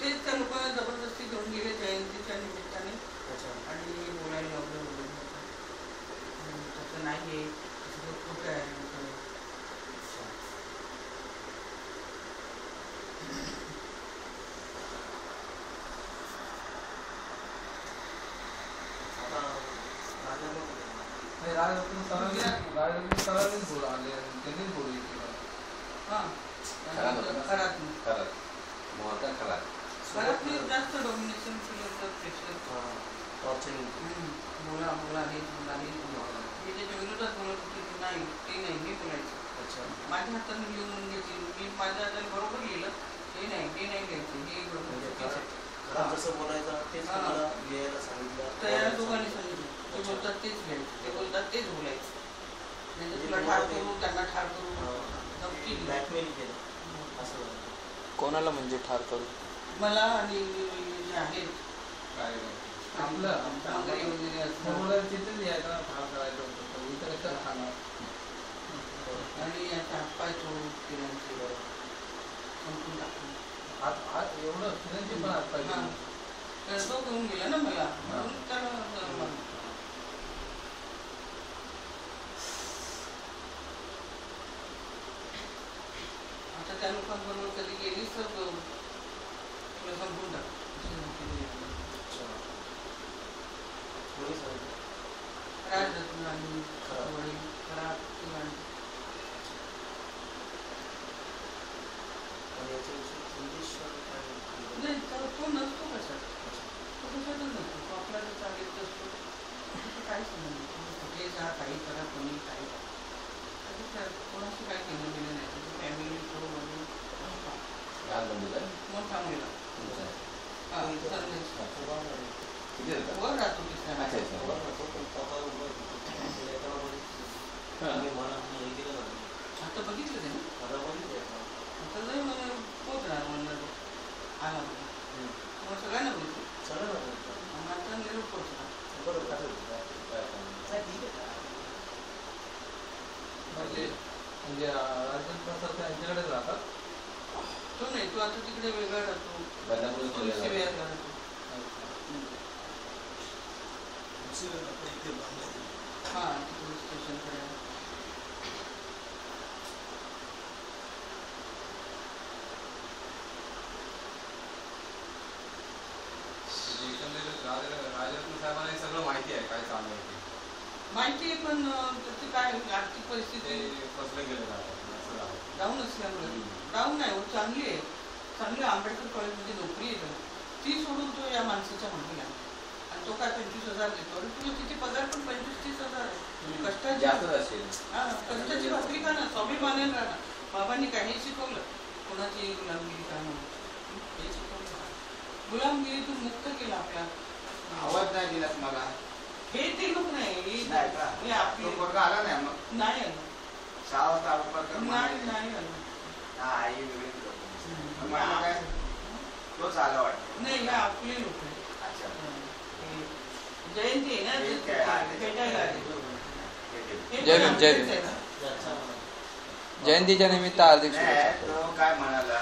तेच त्या लोकांना जबरदस्ती घेऊन गेले जयंतीच्या निमित्ताने आणि बोलायला लावलं वगैरे तसं नाही आहे, तसं खोटं आहे. जास्त डॉमिनेशन केलं तर प्रेक्षक बोला बोला हे बोला हे मी त्याच्या विरोधात बोलत होते की नाही ते नाही मी बोलायचं. माझ्या हाताने लिहून घ्यायची, मी माझ्या हाताने बरोबर लिहिलं, हे नाही ते नाही घ्यायचं, हे बरोबर जसं बोलायचं तेच लिहायला सांगितलं. त्या दोघांनी सांगितलं ते बोलतात तेच घ्यायचं, ते बोलतात तेच बोलायचं. म्हणजे तुला ठार करू, त्यांना ठार करू, नक्की ब्लॅकमेल केलं असं. कोणाला म्हणजे ठार करू? मला आणि जे आहेत आपलं वगैरे वगैरे आणि याचा हातपाय चोरून फिरायचे संपून टाकून एवढं फिरायचे पण हातपाय तर तो घेऊन गेला ना मला, म्हणून त्याला आता त्या लोकांबरोबर कधी गेलीच तर तुला संपून टाक. राजरत्न आणि खराब नाही, तो नसतो कशात, तो कशातच नसतो, तो आपला जर चालेल असतो त्याचं काय समजलं. कुठे जा, काही करा, कोणी काही करा, कोणाशी काय केलं गेलं नाही. त्याची फॅमिली तो म्हणून मोठा मुलगा वर राहतो आता बघितलं ते ना, आता लय मला पोचणार म्हणलं आला मग सगळ्यांना बोलतो आता निरोप पोचणार. म्हणजे राजन प्रसाद त्यांच्याकडेच राहतात. तो नाही, तो आता तिकडे वेगळा राहतो, हा तिकडे स्टेशनकडे. राजरत्न साहेबांना सगळं माहिती आहे काय चालू आहे, माहिती आहे, पण त्याची काय आर्थिक परिस्थिती फसले गेले डाऊन असल्यामुळे. डाऊन नाही हो, चांगली आहे, चांगली आंबेडकर कॉलेजमध्ये नोकरी आहे, ती सोडून तो या माणसाच्या मागे लागला. आणि तो काय 25,000 देतो, आणि तुला तिथे पगार पण 25-30,000 आहे. कष्टाची भाकरी का ना, स्वाभिमानाने राहणार. बाबांनी काही शिकवलं, कोणाची गुलामगिरी का म्हणून हे शिकवलं. गुलामगिरीतून मुक्त केलं आपला. आवाज नाही दिलास मला. हे ते लोक नाही आपली आला नाही मग नाही आलं 6 वाजता नाही आलं. आई वेगळी काय तोच आला वाटतं. नाही, हे आपले लोक आहे. जयंती आहे ना, भेटायला जयंतीच्या निमित्त हार्दिक तो काय म्हणाला